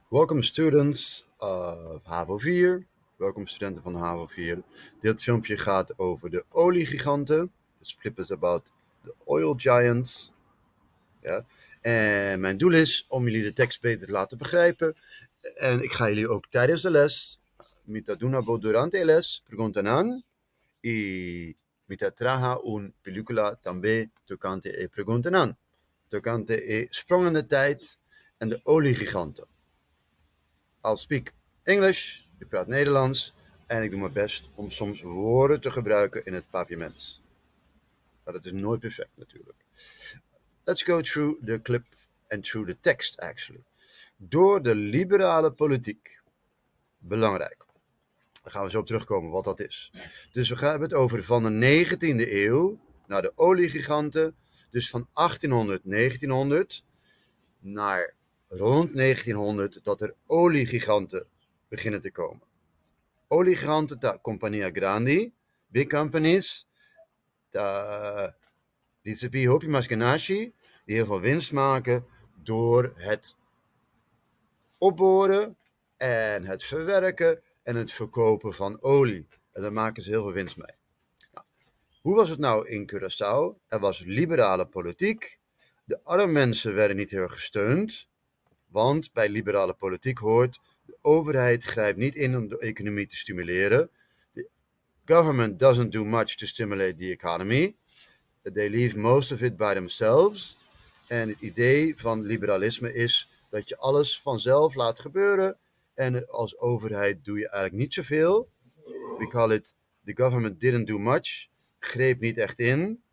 Welcome students of HAVO 4. Welkom studenten van HAVO 4. Dit filmpje gaat over de oliegiganten. This flip is about the oil giants. Ja. En mijn doel is om jullie de tekst beter te laten begrijpen. En ik ga jullie ook tijdens de les, mitadunabo durante les, preguntanan. Y mitatraha un película también tocante e preguntanan. Tocante e sprongende tijd en de oliegiganten. I'll speak English, ik praat Nederlands en ik doe mijn best om soms woorden te gebruiken in het papiaments. Maar dat is nooit perfect natuurlijk. Let's go through the clip and through the text actually. Door de liberale politiek. Belangrijk. Daar gaan we zo op terugkomen wat dat is. Dus we hebben het over van de 19e eeuw naar de oliegiganten. Dus van 1800-1900 naar rond 1900 dat er oliegiganten beginnen te komen. Oliegiganten, ta Compagnia Grandi, big companies, ta Recipe Hopi Maskenashi, die heel veel winst maken door het opboren en het verwerken en het verkopen van olie. En daar maken ze heel veel winst mee. Nou, hoe was het nou in Curaçao? Er was liberale politiek. De arme mensen werden niet heel erg gesteund. Want bij liberale politiek hoort, de overheid grijpt niet in om de economie te stimuleren. The government doesn't do much to stimulate the economy. They leave most of it by themselves. En het idee van liberalisme is dat je alles vanzelf laat gebeuren. En als overheid doe je eigenlijk niet zoveel. We call it, the government didn't do much. Greep niet echt in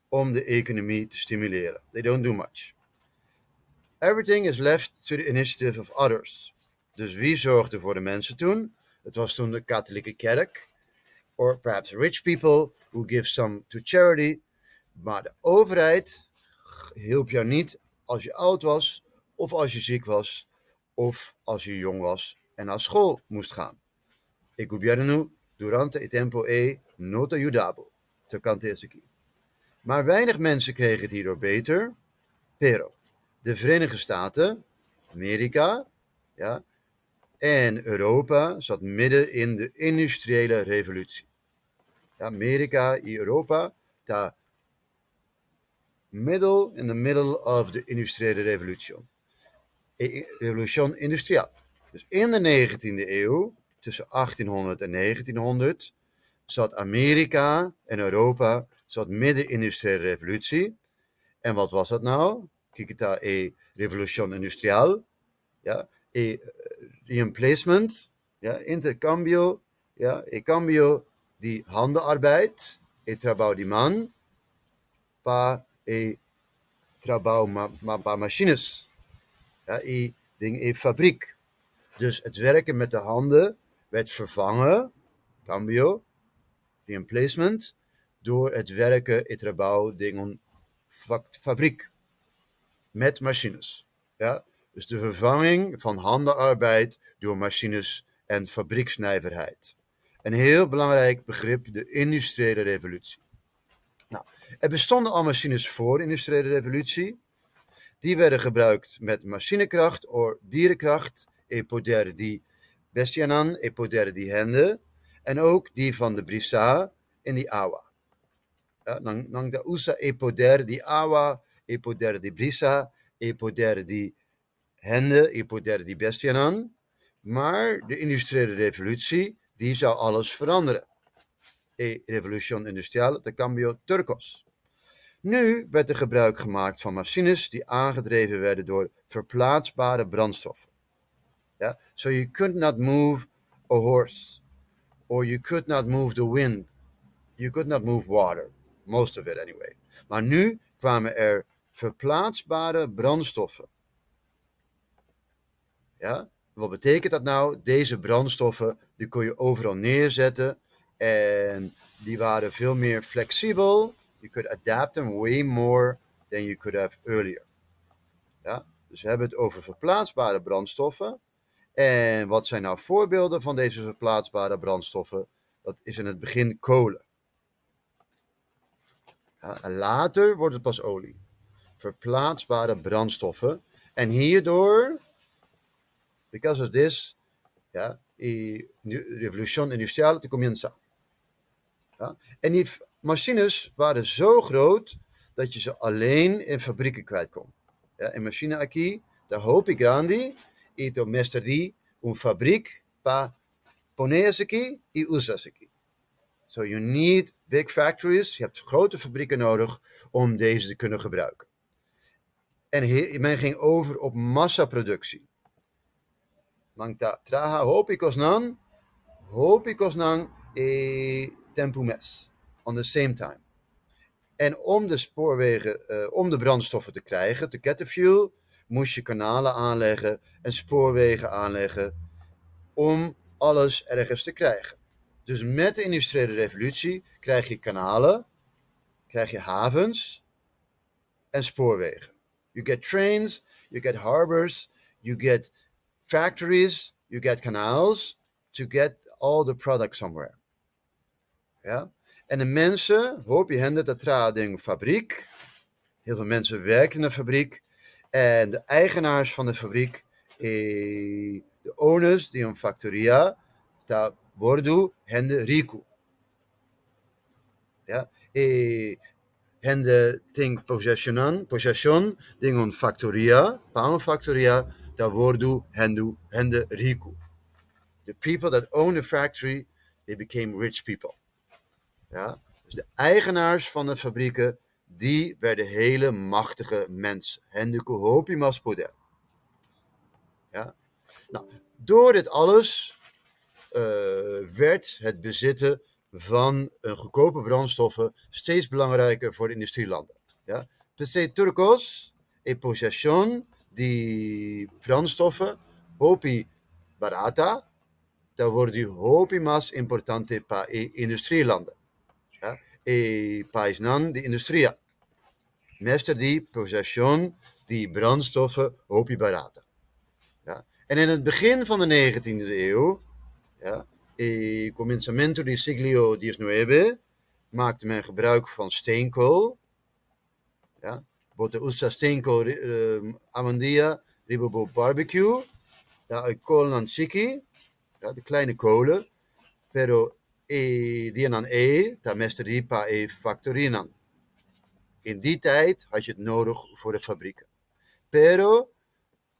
om de economie te stimuleren. They don't do much. Everything is left to the initiative of others. Dus wie zorgde voor de mensen toen? Het was toen de katholieke kerk. Or perhaps rich people who give some to charity. Maar de overheid hielp jou niet als je oud was, of als je ziek was, of als je jong was en naar school moest gaan. Il governo durante il tempo e non ti aiutavo. Tocante esse aqui. Maar weinig mensen kregen het hierdoor beter. Pero de Verenigde Staten, Amerika, ja, en Europa zat midden in de industriële revolutie. Ja, Amerika en Europa, daar in the middle of the industriële revolutie. Revolution industrieel. Dus in de 19e eeuw, tussen 1800 en 1900, zat Amerika en Europa zat midden in de industriële revolutie. En wat was dat nou? Kikita e revolution industrial, ja, e reemplacement, ja, intercambio, ja, e cambio die handenarbeid, e trabalho die man, pa e trabalho pa machines, ja, e ding e fabriek. Dus het werken met de handen werd vervangen, cambio, reemplacement, door het werken, e trabalho ding fabriek. Met machines. Ja? Dus de vervanging van handenarbeid door machines en fabrieksnijverheid. Een heel belangrijk begrip, de industriële revolutie. Nou, er bestonden al machines voor de industriële revolutie. Die werden gebruikt met machinekracht of dierenkracht, e poder di bestianan, e poder di hende, en ook die van de brisa en die awa. Ja, nang da usa e poder di awa, e poder di brisa, e poder di hende, e poder di bestianan. Maar de industriële revolutie, die zou alles veranderen. E revolution industriale de cambio turcos. Nu werd er gebruik gemaakt van machines die aangedreven werden door verplaatsbare brandstoffen. Ja? So you could not move a horse. Or you could not move the wind. You could not move water. Most of it anyway. Maar nu kwamen er verplaatsbare brandstoffen. Ja? Wat betekent dat nou? Deze brandstoffen, die kon je overal neerzetten. En die waren veel meer flexibel. You could adapt them way more than you could have earlier. Ja? Dus we hebben het over verplaatsbare brandstoffen. En wat zijn nou voorbeelden van deze verplaatsbare brandstoffen? Dat is in het begin kolen. Ja, en later wordt het pas olie. Verplaatsbare brandstoffen. En hierdoor Because of this, ja, die revolution industrial te comienza. Ja. En die machines waren zo groot dat je ze alleen in fabrieken kwijt kon. Ja, een machine aqui, da hopi grande, e to mestre di un fabriek pa poner aqui e usar aqui. So you need big factories, je hebt grote fabrieken nodig om deze te kunnen gebruiken. En men ging over op massaproductie. Mangta traha hopi kosnan e tempo mes. On the same time. En om de spoorwegen, om de brandstoffen te krijgen, te get the fuel, moest je kanalen aanleggen en spoorwegen aanleggen om alles ergens te krijgen. Dus met de industriële revolutie krijg je kanalen, krijg je havens en spoorwegen. You get trains, you get harbors, you get factories, you get canals to get all the products somewhere. Ja? En de mensen, hoop je hen dat in fabriek. Heel veel mensen werken in de fabriek. En de eigenaars van de fabriek, de owners die een factoria, daar worden hende rico. Ja? Hende ting possession, ding een factoria, pa een factoria, daar worden hende rico. The people that own the factory, they became rich people. Ja? Dus de eigenaars van de fabrieken, die werden hele machtige mensen. Hende kohopimas poder. Ja? Nou, door dit alles werd het bezitten van goedkope brandstoffen steeds belangrijker voor de industrielanden. Ja? PC Turcos e possession die brandstoffen hopi barata, daar worden hopi mas importante pa industrielanden. Ja? E paisnan de industria. Mester die possession die brandstoffen hopi barata. Ja? En in het begin van de 19e eeuw, ja, cominciamento di siglo XIX, maakte men gebruik van steenkool. Ja? Botte usa steenkool amandia, ribobo barbecue. Ja, kolen chiki, ja, de kleine kolen. Pero dianan ta mesteri pa factorinan. In die tijd had je het nodig voor de fabrieken. Pero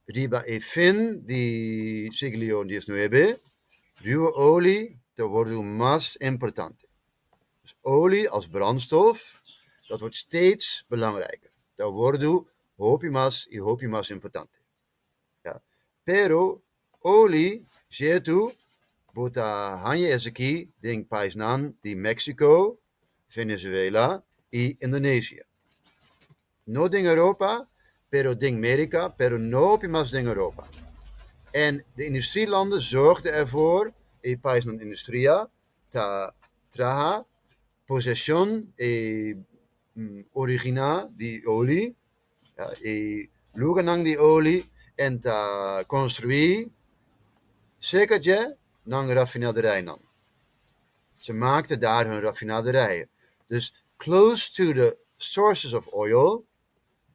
riba fin di siglo XIX, ruwe olie, dat wordt más importante. Dus olie als brandstof, dat wordt steeds belangrijker. Dat wordt hopi más importante. Ja. Pero olie, jetu, bota hanje ezeki, ding paisnan, die Mexico, Venezuela en Indonesië. No ding Europa, pero ding Amerika, pero no hopi más ding Europa. En de industrielanden zorgden ervoor, paisnan industria, ta traha, possession, origina die olie, ja, luganang die olie, en ta construir, zeker je, nang raffinaderij nan. Ze maakten daar hun raffinaderijen. Dus close to the sources of oil,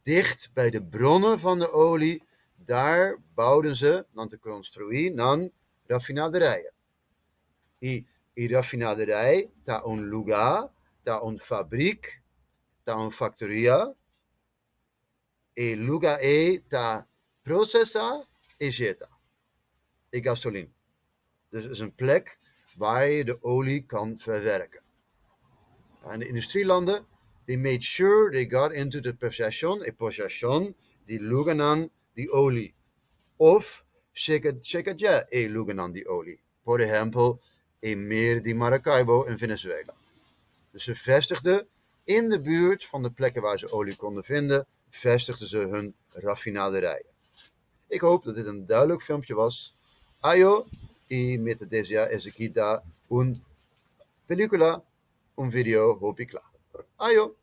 dicht bij de bronnen van de olie, daar bouwden ze, dan te construeren, dan raffinaderijen. I raffinaderij, ta un lugar, ta un fabriek, ta un factoria, lugar ta processa jeta, gasoline. Dus het is een plek waar je de olie kan verwerken. En de industrielanden, they made sure they got into the possession, die luganan die olie. Of, zeker ja, luganan die olie. Por ejemplo, meer die Maracaibo in Venezuela. Dus ze vestigden in de buurt van de plekken waar ze olie konden vinden, vestigden ze hun raffinaderijen. Ik hoop dat dit een duidelijk filmpje was. Ayo, y met desea exequita un película, un video, hoop ik klaar. Ayo.